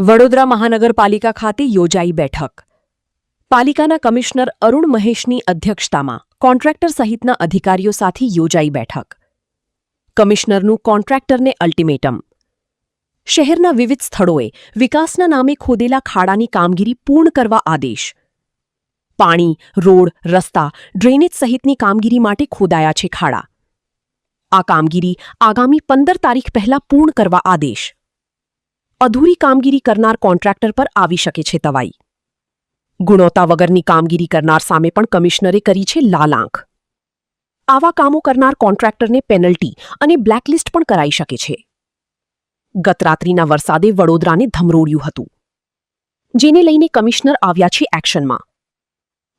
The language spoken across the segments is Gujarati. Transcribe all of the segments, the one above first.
વડોદરા મહાનગરપાલિકા ખાતે યોજાઈ બેઠક. પાલિકાના કમિશનર અરુણ મહેશની અધ્યક્ષતામાં કોન્ટ્રાક્ટર સહિતના અધિકારીઓ સાથે યોજાઈ બેઠક. કમિશનરનું કોન્ટ્રાક્ટરને અલ્ટિમેટમ. શહેરના વિવિધ સ્થળોએ વિકાસના નામે ખોદેલા ખાડાની કામગીરી પૂર્ણ કરવા આદેશ. પાણી, રોડ, રસ્તા, ડ્રેનેજ સહિતની કામગીરી માટે ખોદાયા છે ખાડા. આ કામગીરી આગામી 15 તારીખ પહેલા પૂર્ણ કરવા આદેશ. અધૂરી કામગીરી કરનાર કોન્ટ્રાક્ટર પર આવી શકે છે તવાઈ. ગુણવત્તા વગરની કામગીરી કરનાર સામે પણ કમિશનરે કરી છે લાલ આંખ. આવા કામો કરનાર કોન્ટ્રાક્ટરને પેનલ્ટી અને બ્લેકલિસ્ટ પણ કરાઈ શકે છે. ગત રાત્રિના વરસાદે વડોદરાને ધમરોળ્યું હતું, જેને લઈને કમિશનર આવ્યા છે એક્શનમાં.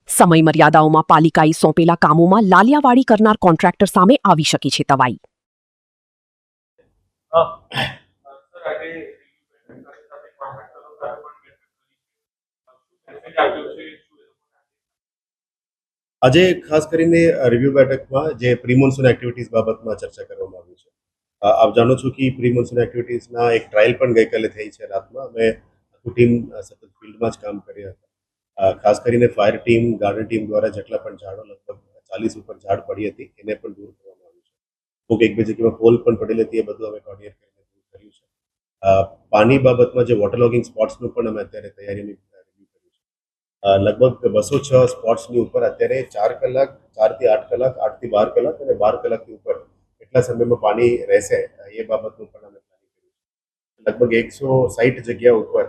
સમય મર્યાદાઓમાં પાલિકાએ સોંપેલા કામોમાં લાલિયાવાડી કરનાર કોન્ટ્રાક્ટર સામે આવી શકે છે તવાઈ. આજે ખાસ કરીને રિવ્યુ બેઠકમાં જે પ્રી મોન્સૂન એક્ટિવિટીઝ બાબતમાં ચર્ચા કરવામાં આવી છે. આપ જાણો છો કે પ્રી મોન્સૂન એક્ટિવિટીઝના એક ટ્રાયલ પણ ગઈકાલે થઈ છે રાતમાં. અમે આખું ટીમ સતત ફિલ્ડમાં જ કામ કર્યા હતા. ખાસ કરીને ફાયર ટીમ, ગાર્ડન ટીમ દ્વારા જેટલા પણ ઝાડો, લગભગ 40 ઉપર ઝાડ પડી હતી, એને પણ દૂર કરવામાં આવ્યું છે. કોઈક એક બે જગ્યામાં પોલ પણ પડેલી હતી, એ બધું અમે કોર્ડિનેટ કરીને દૂર કર્યું છે. પાણી બાબતમાં જે વોટર લોગિંગ સ્પોટ્સનું પણ અમે અત્યારે તૈયારીની લગભગ 206 સ્પોટ્સની ઉપર અત્યારે 4 કલાક, 4 થી 8 કલાક, 8 થી 12 કલાક અને 12 કલાકની ઉપર એટલા સમયમાં પાણી રહેશે, એ બાબતનું પણ અમે પ્લાનિંગ કર્યું છે. લગભગ 160 જગ્યા ઉપર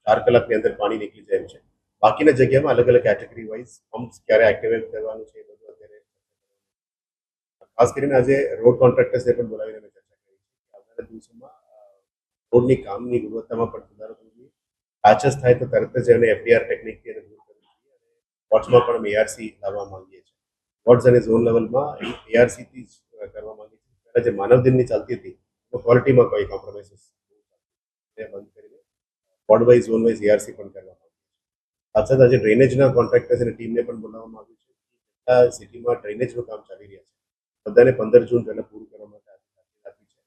4 કલાકની અંદર પાણી નીકળી જાય છે. બાકીના જગ્યામાં અલગ અલગ કેટેગરી વાઇઝ પમ્પ્સ ક્યારે એક્ટિવેટ કરવાનું છે, એ બધું અત્યારે ખાસ કરીને આજે રોડ કોન્ટ્રાક્ટર્સને પણ બોલાવીને અમે ચર્ચા કરી છે કે આવનારા દિવસોમાં રોડની કામની ગુણવત્તામાં પણ સુધારો થવો જોઈએ. પેચેસ થાય તો તરત જ એને એફડીઆર ટેકનિકથી એને દૂર કરવી જોઈએ. અને વોર્ડ્સમાં પણ અમે એઆરસી લાવવા માંગીએ છીએ. વોર્ડ્સ અને ઝોન લેવલમાં એઆરસીથી જ કરવા માંગીએ છીએ. પહેલાં જે માનવ દિનની ચાલતી હતી, તો ક્વોલિટીમાં કોઈ કોમ્પ્રોમાઇઝીસ બંધ કરીને ward wise, zone wise arc પણ કરવા માંગીએ છીએ. સાથે સાથે આજે ડ્રેનેજના કોન્ટ્રાક્ટર્સ અને ટીમને પણ બોલાવવામાં આવ્યું છે. આ સિટીમાં ડ્રેનેજનું કામ ચાલી રહ્યા છે, બધાને 15 જૂન પહેલાં પૂરું કરવા માટે આપી છે.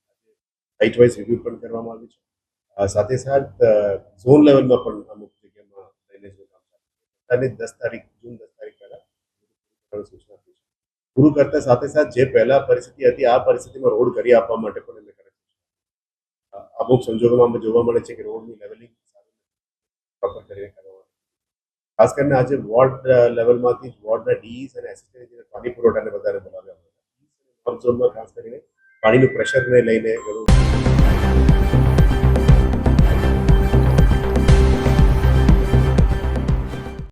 સાઇટ વાઇઝ રિવ્યુ પણ કરવામાં આવ્યું છે. સાથે સાથે ઝોન લેવલમાં પણ અમુક જગ્યામાં ડ્રેનેજનું કામ ચાલે છે. 10 તારીખ, જૂન 10 તારીખ પહેલા સૂચના આપી છે. પૂરું કરતા સાથે સાથે જે પહેલા પરિસ્થિતિ હતી, આ પરિસ્થિતિમાં રોડ કરી આપવા માટે પણ એમને કરે છે. અમુક સંજોગોમાં અમે જોવા મળે છે કે રોડની લેવલિંગ પ્રોપર કરીને કરવામાં. ખાસ કરીને આજે વોર્ડ લેવલમાંથી વોર્ડના ડીઈસ અને એસિસ્ટન્ટ પાણી પુરવઠાને વધારે બોલાવ્યા હતા. ઝોનમાં ખાસ કરીને પાણીનું પ્રેશરને લઈને